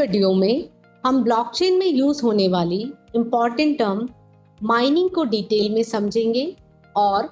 Video में हम blockchain में यूज होने वाली इम्पॉर्टेंट टर्म माइनिंग को डिटेल में समझेंगे और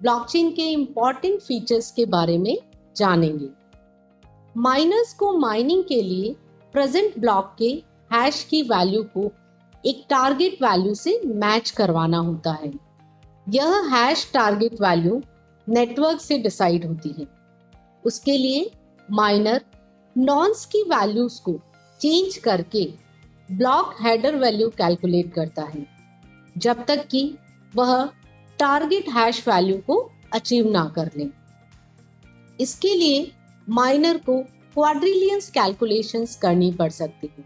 ब्लॉकचेन के इम्पॉर्टेंट फीचर्स के बारे में जानेंगे। माइनर्स को माइनिंग के लिए प्रेजेंट ब्लॉक के हैश की वैल्यू को एक टारगेट वैल्यू से मैच करवाना होता है। यह हैश टारगेट वैल्यू नेटवर्क से डिसाइड होती है। उसके लिए माइनर नॉन्स की वैल्यूज को चेंज करके ब्लॉक हेडर वैल्यू कैलकुलेट करता है जब तक कि वह टारगेट हैश वैल्यू को अचीव ना कर ले। इसके लिए माइनर को क्वाड्रिलियंस कैलकुलेशंस करनी पड़ सकती है।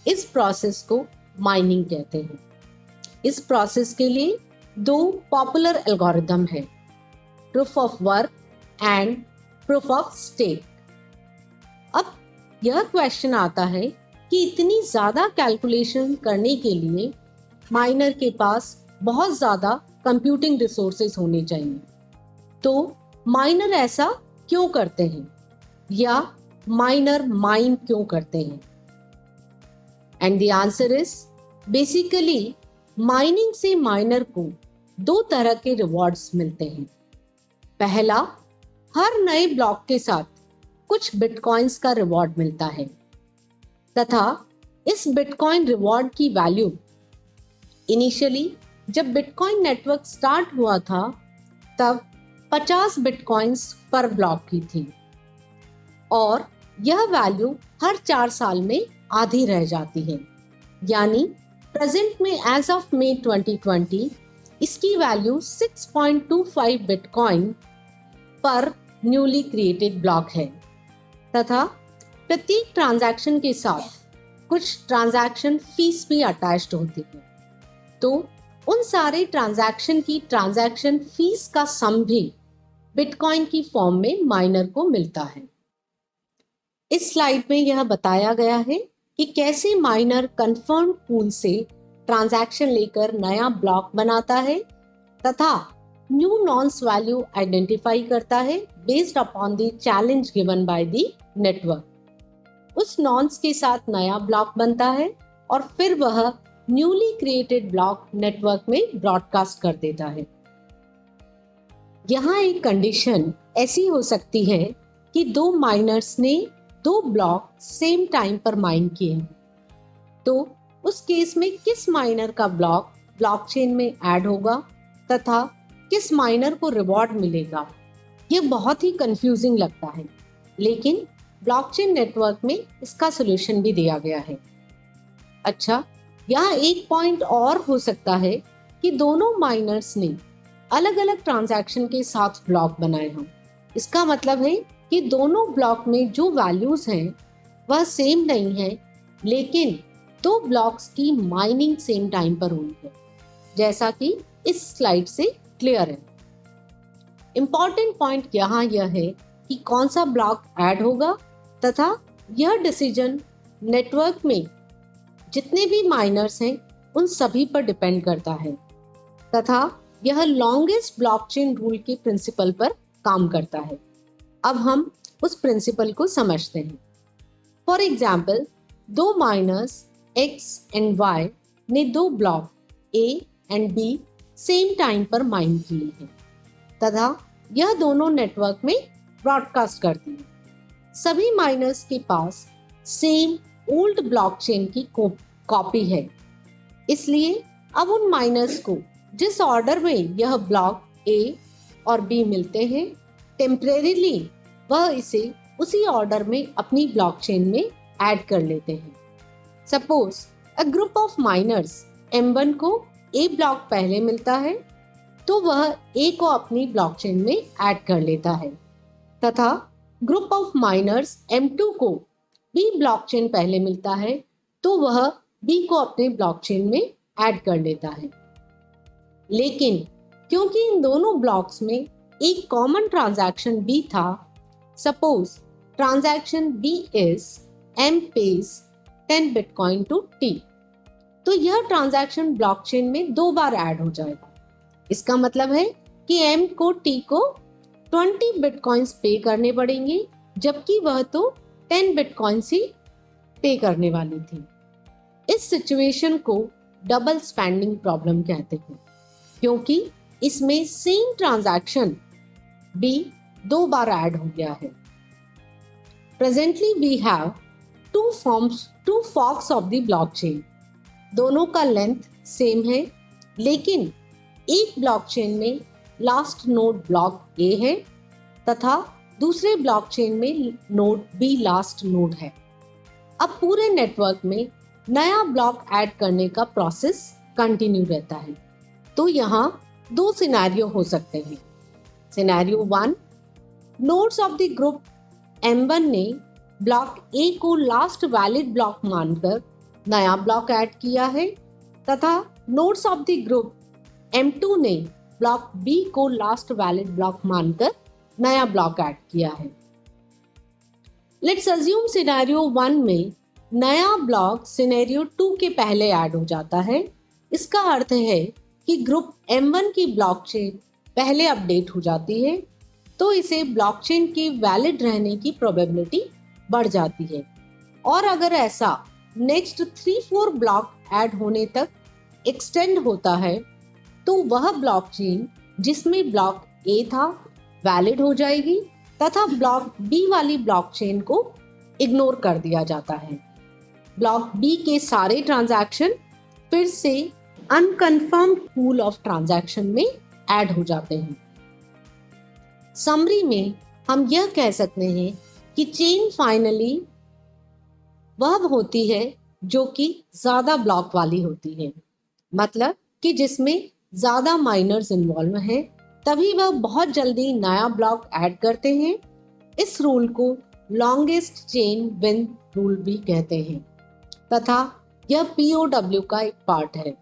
इस प्रोसेस को माइनिंग कहते हैं। इस प्रोसेस के लिए दो पॉपुलर एल्गोरिदम है, proof of work and proof of stake. अब यह क्वेश्चन आता है कि इतनी ज़्यादा कैलकुलेशन करने के लिए माइनर के पास बहुत ज़्यादा कंप्यूटिंग रिसोर्सेज होने चाहिए। तो माइनर ऐसा क्यों करते हैं या माइनर माइन क्यों करते हैं? And the answer is basically mining से माइनर को दो तरह के रिवॉर्ड्स मिलते हैं। पहला, हर नए ब्लॉक के साथ कुछ बिटकॉइंस का रिवॉर्ड मिलता है तथा इस बिटकॉइन रिवॉर्ड की वैल्यू इनिशियली जब बिटकॉइन नेटवर्क स्टार्ट हुआ था तब 50 बिटकॉइंस पर ब्लॉक की थी और यह वैल्यू हर 4 साल में आधी रह जाती है। यानी प्रेजेंट में एज ऑफ मई 2020 इसकी वैल्यू 6.25 बिटकॉइन पर न्यूली क्रिएटेड ब्लॉक है तथा प्रत्येक ट्रांजैक्शन के साथ कुछ ट्रांजैक्शन फीस भी अटैच्ड होती है। तो उन सारे ट्रांजैक्शन की ट्रांजैक्शन फीस का सम भी बिटकॉइन की फॉर्म में माइनर को मिलता है। इस स्लाइड में यह बताया गया है कि कैसे माइनर कंफर्म पूल से ट्रांजैक्शन लेकर नया ब्लॉक बनाता है तथा न्यू नॉन्स वैल्यू आइडेंटिफाई करता है based upon the challenge given by the network. उस नॉन्स के साथ नया ब्लॉक बनता है और फिर वह न्यूली क्रिएटेड ब्लॉक नेटवर्क में ब्रॉडकास्ट कर देता है। यहाँ एक कंडीशन ऐसी हो सकती है कि दो माइनर्स ने दो ब्लॉक सेम टाइम पर माइन किए हैं, तो उस केस में किस माइनर का ब्लॉक ब्लॉकचेन में ऐड होगा तथा किस माइनर को रिवॉर्ड मिलेगा, ये बहुत ही कंफ्यूजिंग लगता है। लेकिन ब्लॉकचेन नेटवर्क में इसका सॉल्यूशन भी दिया गया है। अच्छा, यहाँ एक पॉइंट और हो सकता है कि दोनों माइनर्स ने अलग अलग ट्रांजैक्शन के साथ ब्लॉक बनाए हों। इसका मतलब है कि दोनों ब्लॉक में जो वैल्यूज हैं वह सेम नहीं है, लेकिन दो ब्लॉक्स की माइनिंग सेम टाइम पर हुई है, जैसा कि इस स्लाइड से क्लियर है। इंपॉर्टेंट पॉइंट यहाँ यह है कि कौन सा ब्लॉक ऐड होगा तथा यह डिसीजन नेटवर्क में जितने भी माइनर्स हैं उन सभी पर डिपेंड करता है तथा यह लॉन्गेस्ट ब्लॉकचेन रूल के प्रिंसिपल पर काम करता है। अब हम उस प्रिंसिपल को समझते हैं। फॉर एग्जाम्पल, दो माइनर्स X एंड Y ने दो block A and B same time पर माइन किए हैं तथा यह दोनों नेटवर्क में ब्रॉडकास्ट करती हैं। सभी माइनर्स के पास सेम ओल्ड ब्लॉकचेन की कॉपी है, इसलिए अब उन माइनर्स को जिस ऑर्डर में यह ब्लॉक A और B मिलते हैं, टेम्परेरीली वह इसे उसी ऑर्डर में अपनी ब्लॉकचेन में ऐड कर लेते हैं। Suppose a group of miners M1 को A ब्लॉक पहले मिलता है तो वह A को अपनी ब्लॉकचेन में ऐड कर लेता है तथा ग्रुप ऑफ माइनर्स M2 को B ब्लॉकचेन पहले मिलता है तो वह B को अपने ब्लॉकचेन में ऐड कर लेता है। लेकिन क्योंकि इन दोनों ब्लॉक्स में एक कॉमन ट्रांजैक्शन B था, suppose transaction B is M pays 10 bitcoin to T, तो यह ट्रांजैक्शन ब्लॉकचेन में दो बार ऐड हो जाएगा। इसका मतलब है कि M को T को 20 बिटकॉइंस पे करने पड़ेंगे, जबकि वह तो 10 बिटकॉइंस ही पे करने वाली थी। इस सिचुएशन को डबल स्पेंडिंग प्रॉब्लम कहते हैं, क्योंकि इसमें सेम ट्रांजैक्शन भी 2 बार ऐड हो गया है। Presently we have two forks of the blockchain. दोनों का लेंथ सेम है, लेकिन एक ब्लॉकचेन में लास्ट नोड ब्लॉक A है तथा दूसरे ब्लॉकचेन में नोड B लास्ट नोड है। अब पूरे नेटवर्क में नया ब्लॉक ऐड करने का प्रोसेस कंटिन्यू रहता है। तो यहाँ 2 सिनेरियो हो सकते हैं। Scenario 1, nodes of the group M1 ने ब्लॉक A को लास्ट वैलिड ब्लॉक मानकर नया ब्लॉक ऐड किया है तथा nodes of the group M2 ने ब्लॉक B को लास्ट वैलिड ब्लॉक मानकर नया ब्लॉक ऐड किया है। लेट्स अज्यूम सिनेरियो 1 में नया ब्लॉक सिनेरियो 2 के पहले ऐड हो जाता है। इसका अर्थ है कि ग्रुप M1 की ब्लॉकचेन पहले अपडेट हो जाती है, तो इसे ब्लॉकचेन के वैलिड रहने की प्रोबेबिलिटी बढ़ जाती है। और अगर ऐसा नेक्स्ट 3-4 ब्लॉक ऐड होने तक एक्सटेंड होता है, तो वह ब्लॉकचेन जिसमें ब्लॉक A था वैलिड हो जाएगी तथा ब्लॉक B वाली ब्लॉकचेन को इग्नोर कर दिया जाता है। ब्लॉक B के सारे ट्रांजैक्शन फिर से अनकन्फर्म्ड पूल ऑफ ट्रांजैक्शन में ऐड हो जाते हैं। समरी में हम यह कह सकते हैं कि चेन फाइनली वह होती है जो कि ज्यादा ब्लॉक वाली होती है, मतलब कि जिसमें ज्यादा माइनर्स इन्वॉल्व हैं, तभी वह बहुत जल्दी नया ब्लॉक ऐड करते हैं। इस रूल को लॉन्गेस्ट चेन विन रूल भी कहते हैं तथा यह POW का एक पार्ट है।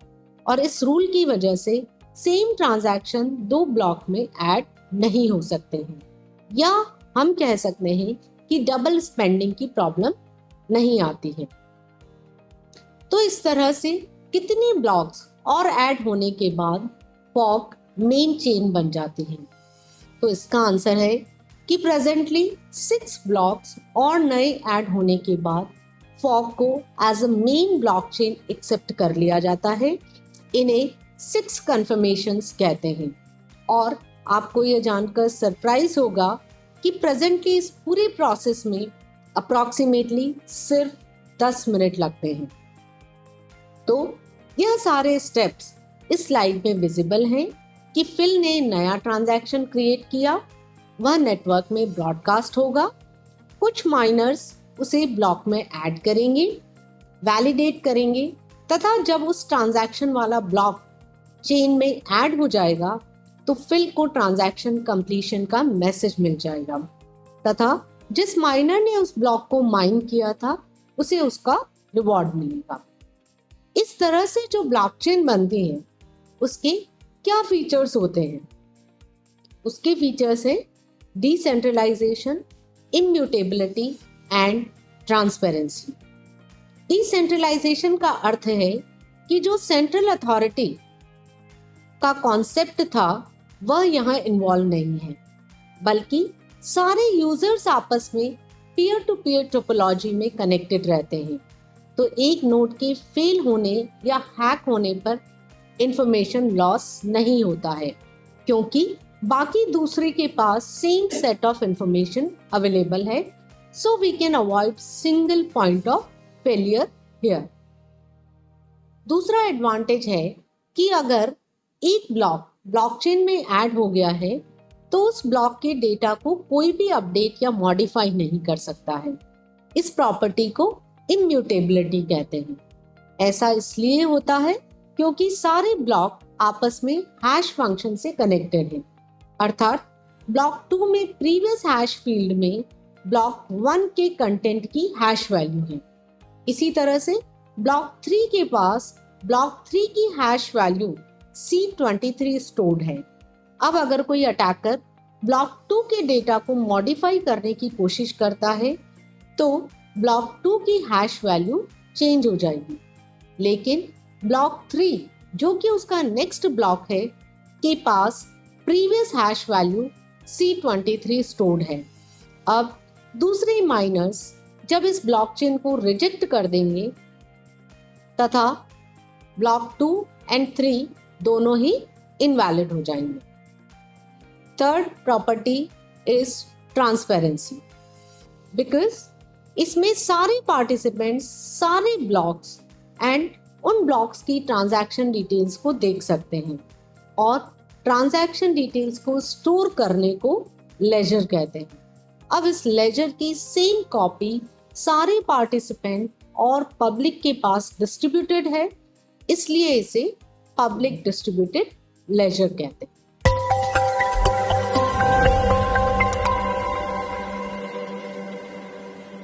और इस रूल की वजह से सेम ट्रांजैक्शन 2 ब्लॉक में ऐड नहीं हो सकते हैं, या हम कह सकते हैं कि डबल स्पेंडिंग की प्रॉब्लम नहीं आती है। तो इस तरह से कितने ब्लॉक्स और ऐड होने के बाद फॉर्क मेन चेन बन जाती है? तो इसका आंसर है कि प्रेजेंटली 6 ब्लॉक्स और नए ऐड होने के बाद फॉर्क को as a main blockchain accept कर लिया जाता है। इन्हें 6 कन्फर्मेशंस कहते हैं। और आपको यह जानकर सरप्राइज होगा कि प्रेजेंटली इस पूरे प्रोसेस में अप्रॉक्सीमेटली सिर्फ 10 मिनट लगते हैं। तो यह सारे स्टेप्स इस स्लाइड में विजिबल हैं कि फिल ने नया ट्रांजैक्शन क्रिएट किया, वह नेटवर्क में ब्रॉडकास्ट होगा, कुछ माइनर्स उसे ब्लॉक में ऐड करेंगे, वैलिडेट करेंगे तथा जब उस ट्रांजैक्शन वाला ब्लॉक चेन में ऐड हो जाएगा तो फिल को ट्रांजैक्शन कंप्लीशन का मैसेज मिल जाएगा तथा जिस माइनर ने उस ब्लॉक को माइन किया था उसे उसका रिवॉर्ड मिलेगा। इस तरह से जो ब्लॉकचेन बनती है उसके क्या फीचर्स होते हैं? उसके फीचर्स है decentralisation, immutability and transparency. Decentralisation का अर्थ है कि जो सेंट्रल अथॉरिटी का कॉन्सेप्ट था वह यहाँ इन्वॉल्व नहीं है, बल्कि सारे यूजर्स आपस में पीयर टू पीयर टोपोलॉजी में कनेक्टेड रहते हैं। तो एक नोड के फेल होने या हैक होने पर इंफॉर्मेशन लॉस नहीं होता है, क्योंकि बाकी दूसरे के पास same set of information available है। So we can avoid single point of failure here. दूसरा एडवांटेज है कि अगर एक ब्लॉक ब्लॉकचेन में ऐड हो गया है तो उस ब्लॉक के डेटा को कोई भी अपडेट या मॉडिफाई नहीं कर सकता है। इस प्रॉपर्टी को इम्यूटेबिलिटी कहते हैं। ऐसा इसलिए होता है क्योंकि सारे ब्लॉक आपस में हैश फंक्शन से कनेक्टेड हैं। अर्थात ब्लॉक 2 में प्रीवियस हैश फील्ड में ब्लॉक 1 के कंटेंट की हैश वैल्यू है। इसी तरह से ब्लॉक 3 के पास ब्लॉक 3 की हैश वैल्यू C23 स्टोर्ड है। अब अगर कोई अटैकर ब्लॉक 2 के डेटा को मॉडिफाई करने की कोशिश करता है तो ब्लॉक 2 की हैश वैल्यू चेंज हो जाएगी, लेकिन ब्लॉक 3 जो कि उसका नेक्स्ट ब्लॉक है के पास previous hash value C23 stored है। अब दूसरे माइनर्स जब इस ब्लॉकचेन को रिजेक्ट कर देंगे तथा ब्लॉक 2 एंड 3 दोनों ही इनवैलिड हो जाएंगे। Third property is transparency, because इसमें सारे पार्टिसिपेंट्स सारे ब्लॉक्स एंड उन ब्लॉक्स की ट्रांजैक्शन डिटेल्स को देख सकते हैं और ट्रांजैक्शन डिटेल्स को स्टोर करने को लेजर कहते हैं। अब इस लेजर की सेम कॉपी सारे पार्टिसिपेंट और पब्लिक के पास डिस्ट्रीब्यूटेड है, इसलिए इसे पब्लिक डिस्ट्रीब्यूटेड लेजर कहते हैं।